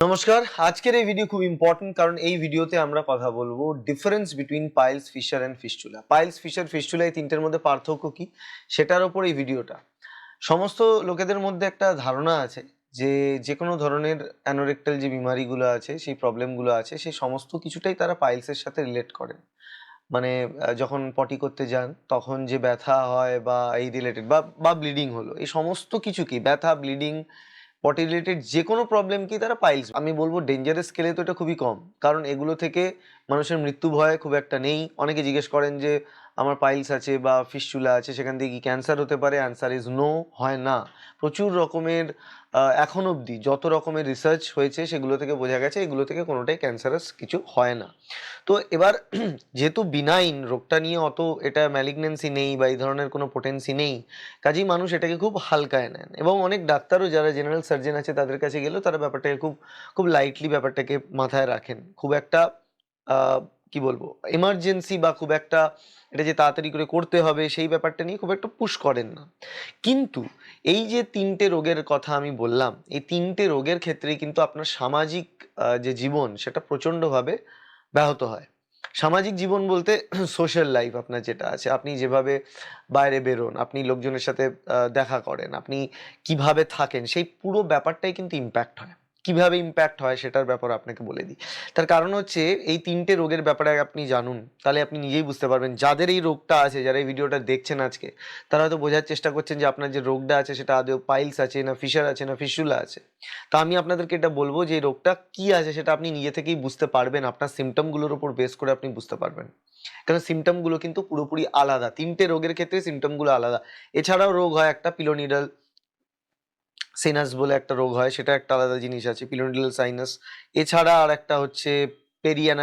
নমস্কার, আজকের এই ভিডিও খুব ইম্পর্টেন্ট কারণ এই ভিডিওতে আমরা কথা বলবো difference between piles, fissure and fistula. Piles, fissure, fistula এই তিনটের মধ্যে পার্থক্য কি সেটার উপর এই ভিডিওটা। সমস্ত লোকেদের মধ্যে একটা ধারণা আছে যে যে কোনো ধরনের অ্যানোরেক্টাল যে বিমারিগুলো আছে, সেই প্রবলেমগুলো আছে, সেই সমস্ত কিছুটাই তারা পাইলসের সাথে রিলেট করেন। মানে যখন পটি করতে যান তখন যে ব্যথা হয় বা এই রিলেটেড বা ব্লিডিং হলো, এই সমস্ত কিছুকেই ব্যথা, ব্লিডিং, পটি রিলেটেড যে কোনো প্রবলেমকেই তারা পাইলস, আমি বলবো ডেঞ্জারাস স্কেলে তো এটা খুবই কম, কারণ এগুলো থেকে মানুষের মৃত্যু ভয় খুব একটা নেই। অনেকে জিজ্ঞেস করেন যে আমার পাইলস আছে বা ফিস্টুলা আছে, সেখান থেকে কি ক্যান্সার হতে পারে? অ্যান্সার ইজ নো, হয় না। প্রচুর রকমের এখন অবধি যত রকমের রিসার্চ হয়েছে সেগুলো থেকে বোঝা গেছে এগুলো থেকে কোনোটাই ক্যান্সারাস কিছু হয় না। তো এবার যেহেতু বিনাইন রোগটা নিয়ে অত এটা ম্যালিগন্যান্সি নেই বা এই ধরনের কোনো পোটেন্সি নেই, কাজেই মানুষ এটাকে খুব হালকায় নেন এবং অনেক ডাক্তারও যারা জেনারেল সার্জন আছে তাদের কাছে গেলেও তারা ব্যাপারটাকে খুব খুব লাইটলি ব্যাপারটাকে মাথায় রাখেন। খুব একটা আহ, কি বলবো, এমার্জেন্সি বা খুব একটা এটা যে তাড়াতাড়ি করে করতে হবে সেই ব্যাপারটা নিয়ে খুব একটা পুশ করেন না। কিন্তু এই যে তিনটে রোগের কথা আমি বললাম, এই তিনটে রোগের ক্ষেত্রে কিন্তু আপনার সামাজিক যে জীবন সেটা প্রচন্ডভাবে ব্যাহত হয়। সামাজিক জীবন বলতে সোশ্যাল লাইফ আপনার যেটা আছে, আপনি যেভাবে বাইরে বেরোন, আপনি লোকজনের সাথে দেখা করেন, আপনি কিভাবে থাকেন, সেই পুরো ব্যাপারটাই কিন্তু ইম্প্যাক্ট হয়। কিভাবে ইম্প্যাক্ট হয় সেটার ব্যাপারে আপনাকে বলে দিই। তার কারণ হচ্ছে এই তিনটে রোগের ব্যাপারে আপনি জানুন, তাহলে আপনি নিজেই বুঝতে পারবেন। যাদের এই রোগটা আছে, যারা এই ভিডিওটা দেখছেন আজকে, তারা হয়তো বোঝার চেষ্টা করছেন যে আপনার যে রোগটা আছে সেটা আদৌ পাইলস আছে না ফিশার আছে না ফিস্টুলা আছে। তা আমি আপনাদেরকে এটা বলবো যে এই রোগটা কি আছে সেটা আপনি নিজে থেকেই বুঝতে পারবেন, আপনার সিমটমগুলোর উপর বেস করে আপনি বুঝতে পারবেন। কারণ সিমটমগুলো কিন্তু পুরোপুরি আলাদা, তিনটে রোগের ক্ষেত্রে সিমটমগুলো আলাদা। এছাড়াও রোগ হয় একটা পিলোনিডাল সিনাস বলে একটা রোগ হয়, সেটা একটা আলাদা জিনিস আছে, পিলোনিডাল সাইনাস। এছাড়া আর একটা হচ্ছে পেরিয়ানাল